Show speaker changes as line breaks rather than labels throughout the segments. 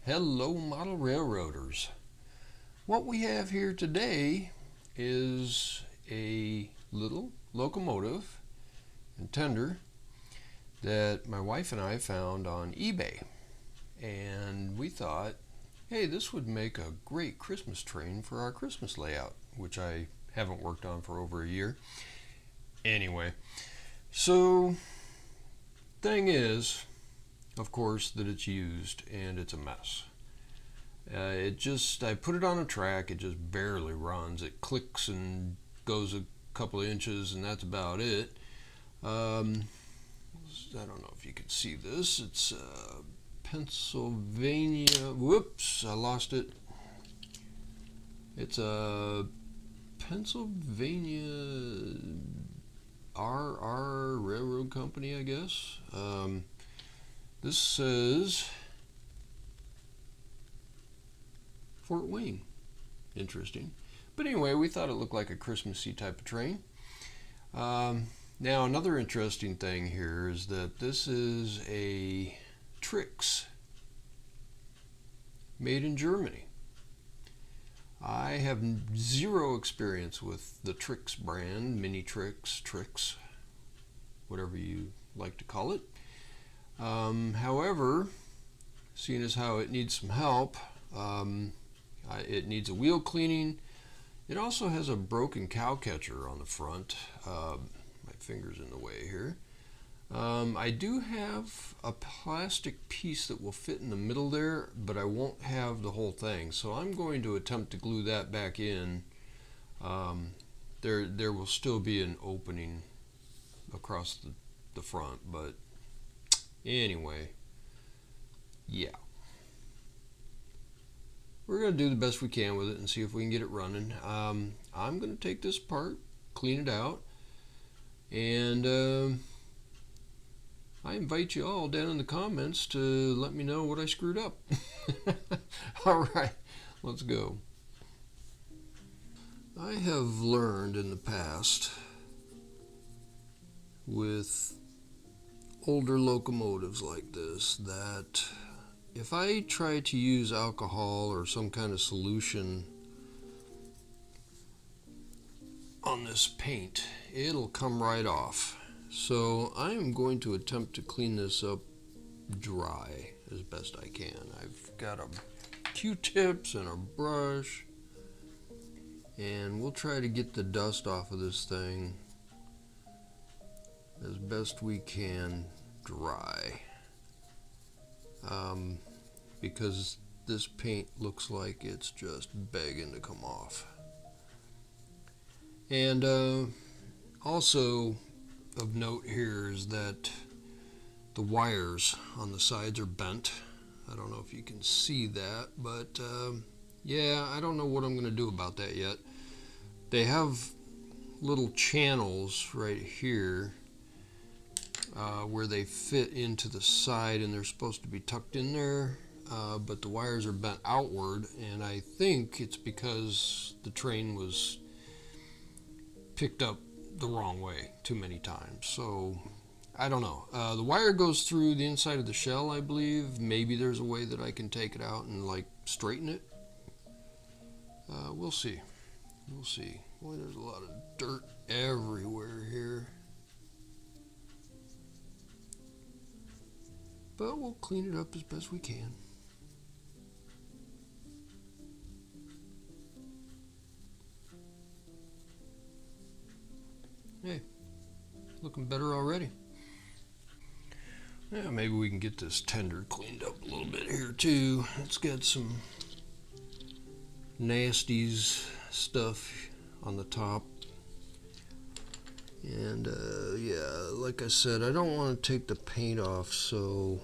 Hello, model railroaders. What we have here today is a little locomotive and tender that my wife and I found on eBay. And we thought, hey, this would make a great Christmas train for our Christmas layout, which I haven't worked on for over a year. Anyway, so thing is, of course, that it's used and it's a mess. I put it on a track, it just barely runs. It clicks and goes a couple of inches, and that's about it. I don't know if you can see this. It's Pennsylvania. Whoops, I lost it. It's a Pennsylvania RR Railroad Company, I guess. This says Fort Wayne. Interesting. But anyway, we thought it looked like a Christmassy type of train. Now, another interesting thing here is that this is a Trix made in Germany. I have zero experience with the Trix brand, Minitrix, Trix, whatever you like to call it. However, seeing as how it needs some help, it needs a wheel cleaning. It also has a broken cow catcher on the front. My finger's in the way here. I do have a plastic piece that will fit in the middle there, but I won't have the whole thing. So I'm going to attempt to glue that back in. There will still be an opening across the front, but anyway, yeah. We're going to do the best we can with it and see if we can get it running. I'm going to take this apart, clean it out, and I invite you all down in the comments to let me know what I screwed up. Alright, let's go. I have learned in the past with older locomotives like this that if I try to use alcohol or some kind of solution on this paint, it'll come right off. So I am going to attempt to clean this up dry as best I can. I've got a Q-tips and a brush, and we'll try to get the dust off of this thing as best we can dry. Because this paint looks like it's just begging to come off. And also of note here is that the wires on the sides are bent. I don't know if you can see that, but yeah, I don't know what I'm going to do about that yet. They have little channels right here where they fit into the side, and they're supposed to be tucked in there, but the wires are bent outward, and I think it's because the train was picked up the wrong way too many times. So I don't know. The wire goes through the inside of the shell, I believe. Maybe there's a way that I can take it out and like straighten it. We'll see. We'll see. Boy, there's a lot of dirt everywhere here. But we'll clean it up as best we can. Hey, looking better already. Yeah, maybe we can get this tender cleaned up a little bit here too. It's got some nasties stuff on the top. And yeah, like I said, I don't want to take the paint off, so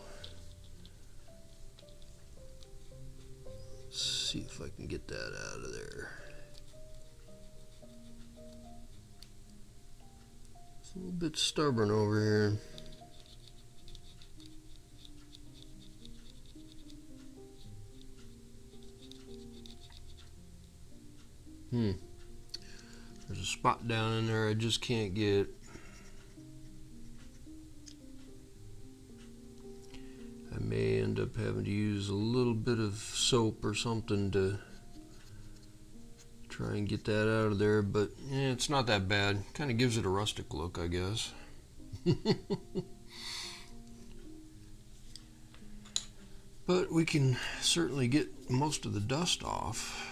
let's see if I can get that out of there. It's a little bit stubborn over here. There's a spot down in there I just can't get. I may end up having to use a little bit of soap or something to try and get that out of there, but yeah, it's not that bad. Kind of gives it a rustic look, I guess. But we can certainly get most of the dust off.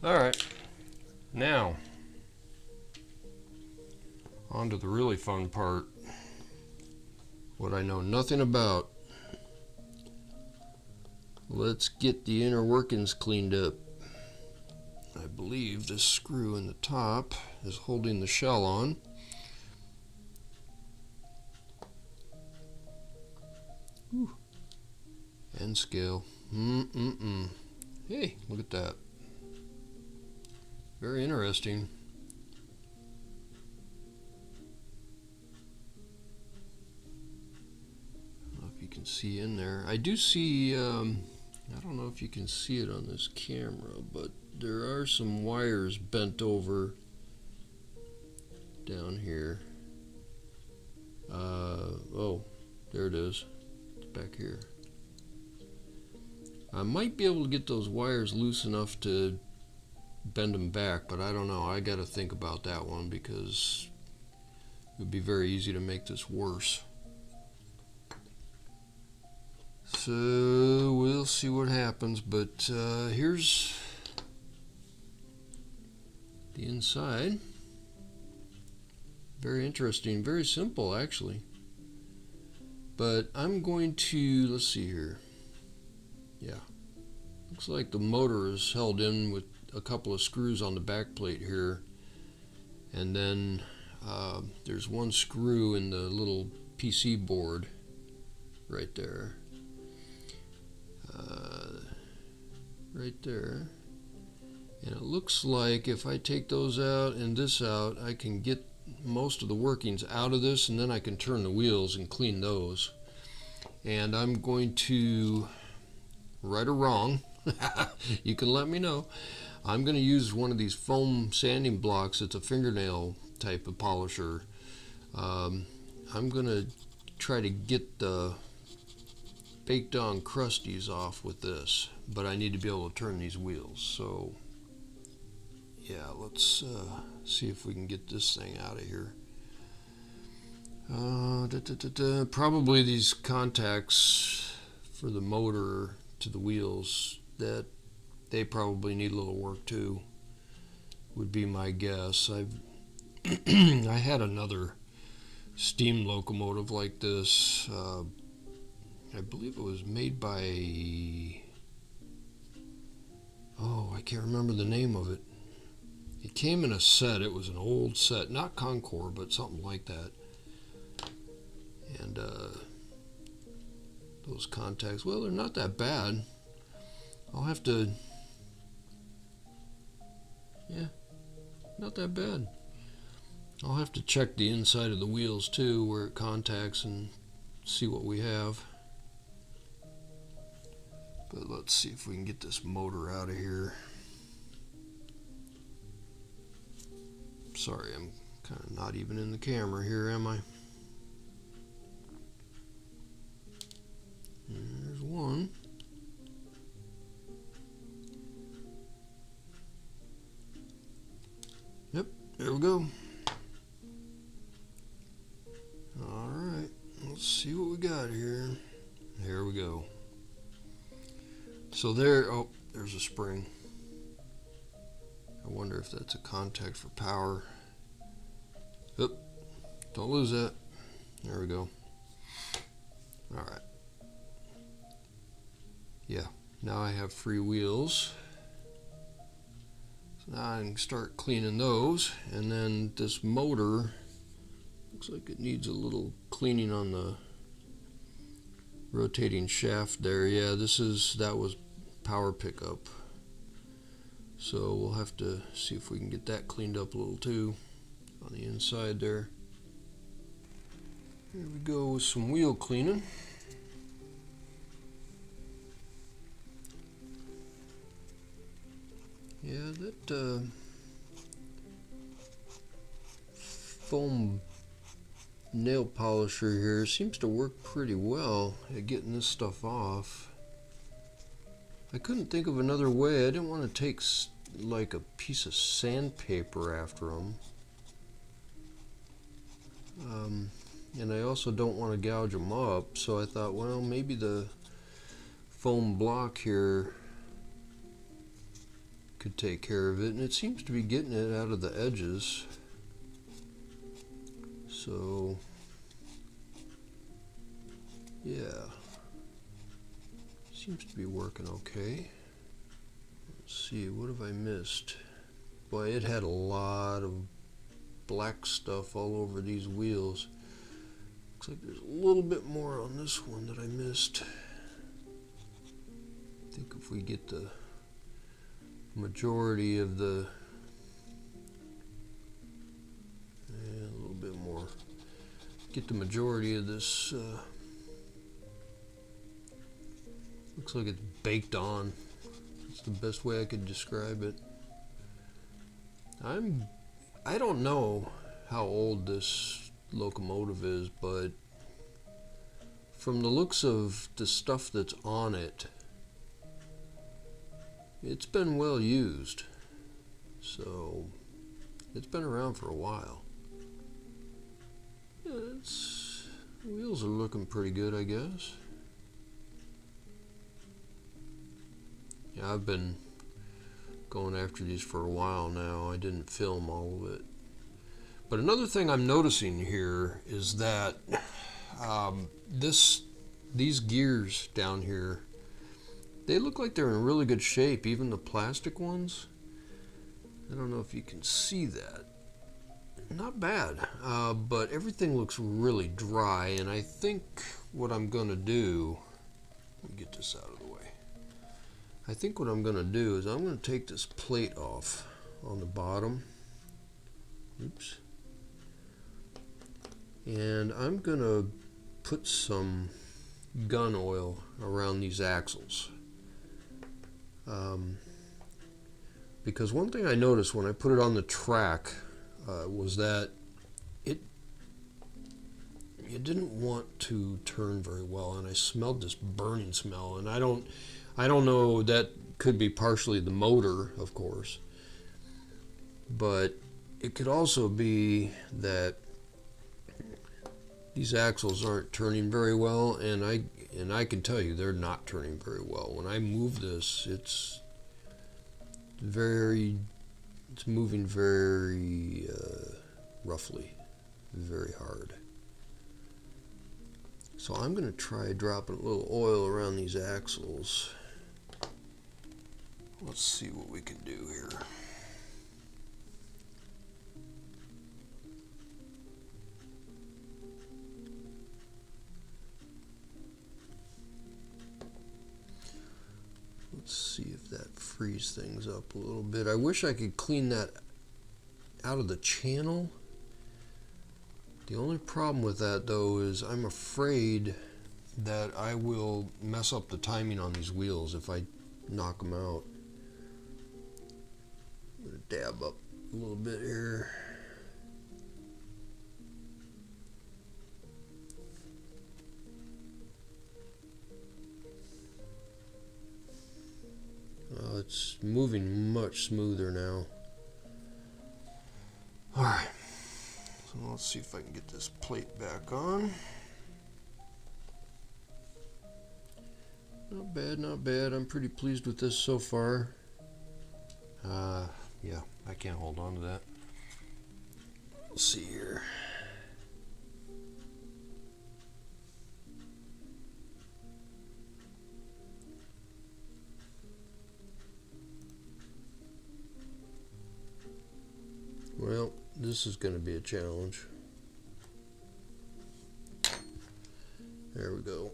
Alright, now on to the really fun part, what I know nothing about. Let's get the inner workings cleaned up. I believe this screw in the top is holding the shell on. Whew. End scale. Hey, look at that. Very interesting. I don't know if you can see in there. I do see, I don't know if you can see it on this camera, but there are some wires bent over down here. Oh, there it is. It's back here. I might be able to get those wires loose enough to bend them back, but I don't know. I got to think about that one because it would be very easy to make this worse. So we'll see what happens, but here's the inside. Very interesting, very simple actually. But I'm going to, let's see here. Yeah, looks like the motor is held in with a couple of screws on the back plate here, and then there's one screw in the little PC board right there, right there, and it looks like if I take those out and this out, I can get most of the workings out of this, and then I can turn the wheels and clean those. And I'm going to, right or wrong, you can let me know, I'm going to use one of these foam sanding blocks. It's a fingernail type of polisher. I'm going to try to get the baked on crusties off with this, but I need to be able to turn these wheels. So yeah, let's see if we can get this thing out of here. Probably these contacts for the motor to the wheels, that they probably need a little work too, would be my guess. I had another steam locomotive like this. I believe it was made by, oh, I can't remember the name of it. It came in a set. It was an old set, not Concord, but something like that. And those contacts, well, they're not that bad. I'll have to, yeah, not that bad. I'll have to check the inside of the wheels too, where it contacts, and see what we have. But let's see if we can get this motor out of here. Sorry, I'm kind of not even in the camera here, am I? There's one. Yep, there we go. Alright, let's see what we got here. Here we go. So there, oh, there's a spring. I wonder if that's a contact for power. Oop, don't lose that. There we go. Alright. Yeah, now I have free wheels. So now I can start cleaning those. And then this motor, looks like it needs a little cleaning on the rotating shaft there. Yeah, that was power pickup. So we'll have to see if we can get that cleaned up a little too on the inside there. Here we go with some wheel cleaning. Yeah, that foam nail polisher here seems to work pretty well at getting this stuff off. I couldn't think of another way. I didn't want to take like a piece of sandpaper after them. And I also don't want to gouge them up, so I thought, well, maybe the foam block here could take care of it, and it seems to be getting it out of the edges. So yeah, seems to be working okay. Let's see, what have I missed? Boy, it had a lot of black stuff all over these wheels. Looks like there's a little bit more on this one that I missed. I think if we get the majority of the, a little bit more, get the majority of this, looks like it's baked on. That's the best way I could describe it. I don't know how old this locomotive is, but from the looks of the stuff that's on it, it's been well used. So it's been around for a while. Yeah, the wheels are looking pretty good, I guess. Yeah, I've been going after these for a while now. I didn't film all of it. But another thing I'm noticing here is that these gears down here, they look like they're in really good shape, even the plastic ones. I don't know if you can see that. Not bad, but everything looks really dry, and I think what I'm going to do, let me get this out of the way. I think what I'm going to do is I'm going to take this plate off on the bottom. Oops. And I'm going to put some gun oil around these axles. Because one thing I noticed when I put it on the track was that it didn't want to turn very well, and I smelled this burning smell, and I don't know, that could be partially the motor, of course, but it could also be that these axles aren't turning very well, and I can tell you they're not turning very well. When I move this, it's moving very roughly, very hard. So I'm going to try dropping a little oil around these axles. Let's see what we can do here. Let's see if that frees things up a little bit. I wish I could clean that out of the channel. The only problem with that, though, is I'm afraid that I will mess up the timing on these wheels if I knock them out. I'm going to dab up a little bit here. It's moving much smoother now. Alright, so let's see if I can get this plate back on. Not bad, not bad. I'm pretty pleased with this so far. Yeah, I can't hold on to that. Let's see here. Well, this is going to be a challenge. There we go.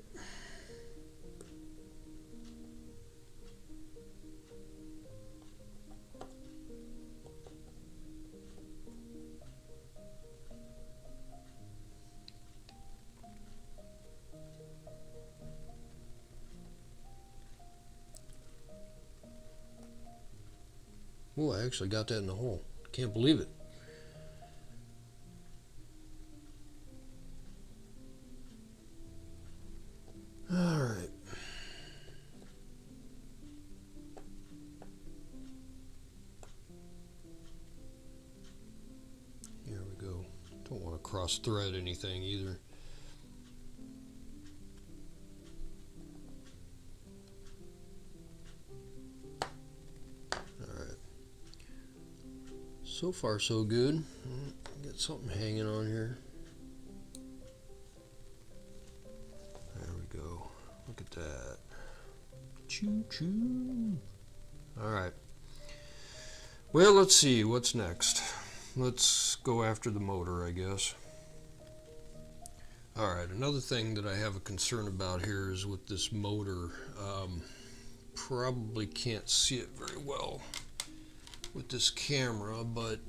Oh, I actually got that in the hole. Can't believe it. cross thread anything either. Alright. So far so good. Got something hanging on here. There we go. Look at that. Choo choo. Alright. Well, let's see what's next. Let's go after the motor, I guess. Alright, another thing that I have a concern about here is with this motor. Probably can't see it very well with this camera, but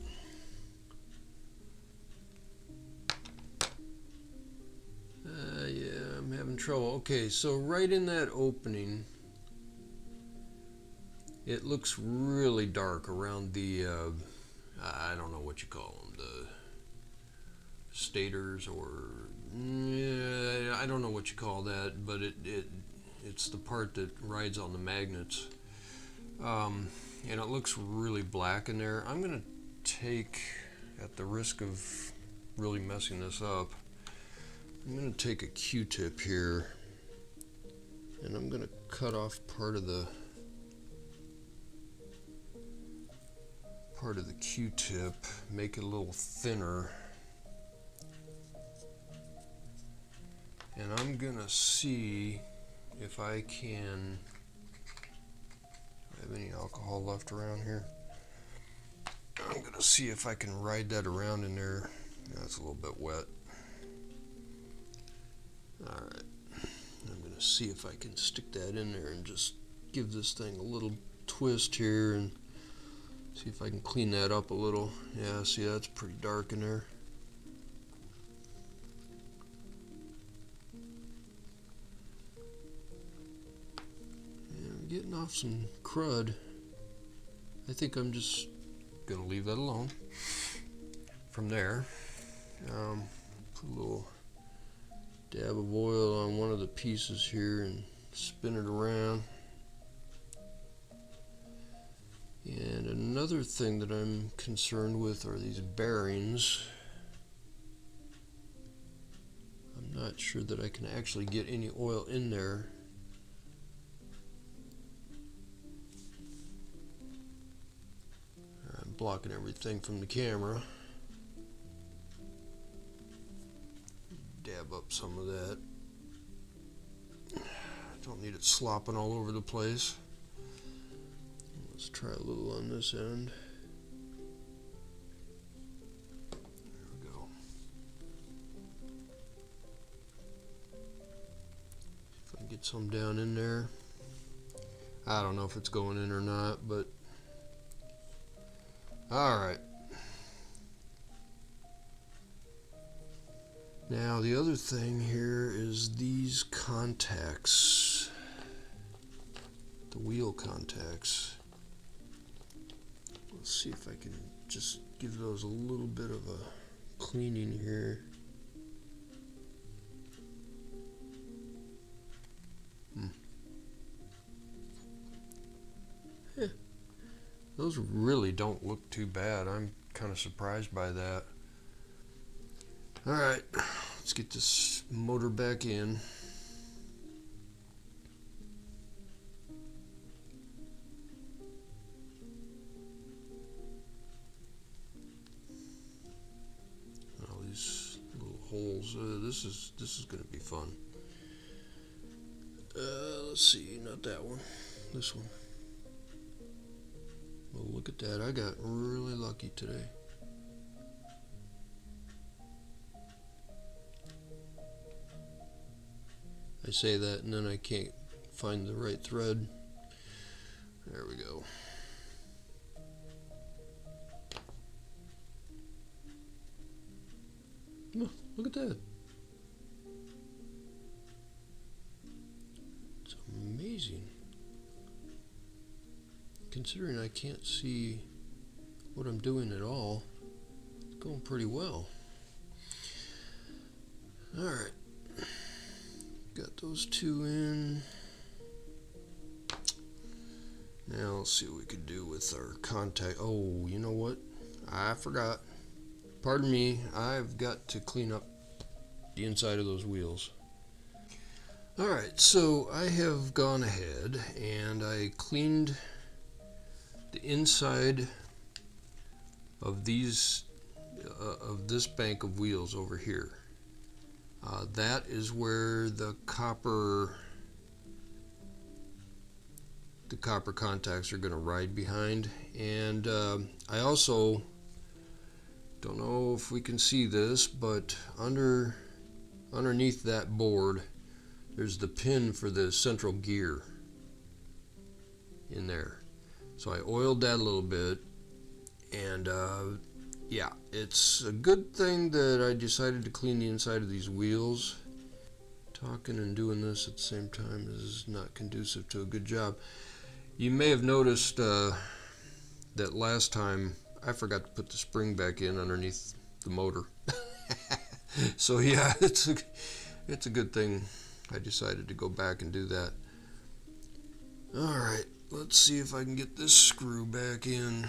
yeah, I'm having trouble. Okay, so right in that opening, it looks really dark around the, I don't know what you call them, the stators, or yeah, I don't know what you call that, but it's the part that rides on the magnets, and it looks really black in there. I'm gonna take, at the risk of really messing this up, I'm gonna take a Q-tip here, and I'm gonna cut off part of the Q-tip, make it a little thinner, and I'm gonna see if I can. Do I have any alcohol left around here? I'm gonna see if I can ride that around in there. That's a little bit wet. Alright, I'm gonna see if I can stick that in there and just give this thing a little twist here and see if I can clean that up a little. Yeah, see, that's pretty dark in there. Yeah, I'm getting off some crud. I think I'm just gonna leave that alone. From there, put a little dab of oil on one of the pieces here and spin it around. And another thing that I'm concerned with are these bearings. I'm not sure that I can actually get any oil in there. I'm blocking everything from the camera. Dab up some of that. Don't need it slopping all over the place. Let's try a little on this end. There we go. See if I can get some down in there. I don't know if it's going in or not, but alright. Now the other thing here is these contacts. The wheel contacts. Let's see if I can just give those a little bit of a cleaning here. Yeah, those really don't look too bad. I'm kind of surprised by that. Alright, let's get this motor back in. Holes. This is going to be fun. Let's see, not that one, this one. Well, look at that. I got really lucky today. I say that and then I can't find the right thread. There we go. Oh, look at that. It's amazing. Considering I can't see what I'm doing at all, it's going pretty well. Alright. Got those two in. Now let's see what we could do with our contact. Oh, you know what? I forgot. pardon me, I've got to clean up the inside of those wheels. Alright, so I have gone ahead and I cleaned the inside of these of this bank of wheels over here. That is where the copper contacts are going to ride behind. And I also don't know if we can see this, but underneath that board there's the pin for the central gear in there. So I oiled that a little bit, and yeah, it's a good thing that I decided to clean the inside of these wheels. Talking and doing this at the same time is not conducive to a good job. You may have noticed that last time I forgot to put the spring back in underneath the motor. So yeah, it's a good thing I decided to go back and do that. Alright, let's see if I can get this screw back in.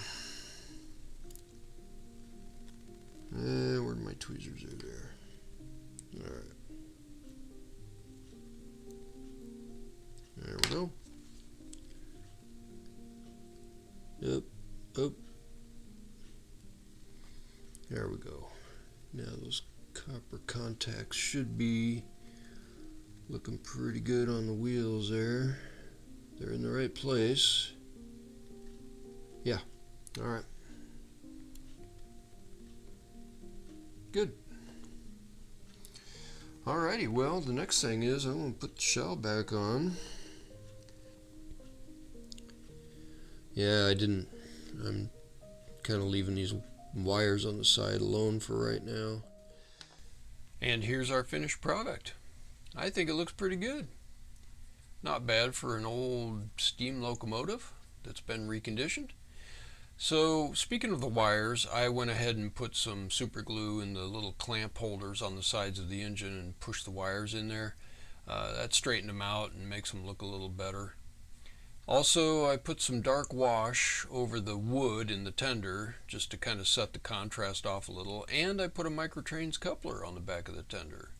Where my tweezers are there. Alright. There we go. Up, up. There we go. Now those copper contacts should be looking pretty good on the wheels there. They're in the right place. Yeah. Alright. Good. Alrighty, well, the next thing is I'm going to put the shell back on. Yeah, I'm kind of leaving these wires on the side alone for right now. And here's our finished product. I think it looks pretty good. Not bad for an old steam locomotive that's been reconditioned. So speaking of the wires, I went ahead and put some super glue in the little clamp holders on the sides of the engine and pushed the wires in there. That straightened them out and makes them look a little better. Also, I put some dark wash over the wood in the tender just to kind of set the contrast off a little, and I put a microtrains coupler on the back of the tender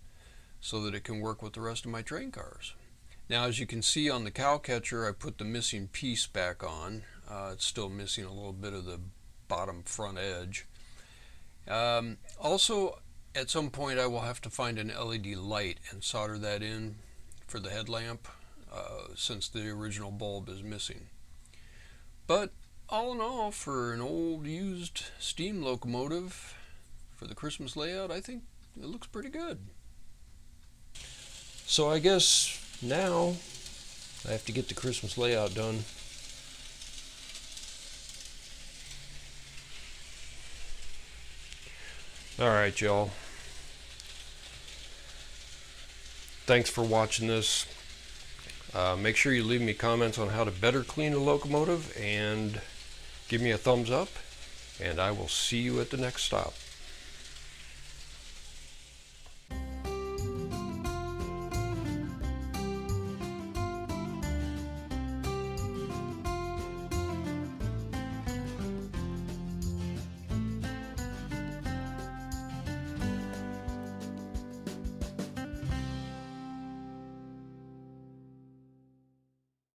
so that it can work with the rest of my train cars. Now, as you can see on the cow catcher, I put the missing piece back on. It's still missing a little bit of the bottom front edge. Also, at some point I will have to find an LED light and solder that in for the headlamp, since the original bulb is missing. But all in all, for an old used steam locomotive for the Christmas layout, I think it looks pretty good. So I guess now I have to get the Christmas layout done. Alright, y'all. Thanks for watching this. Make sure you leave me comments on how to better clean a locomotive and give me a thumbs up, and I will see you at the next stop.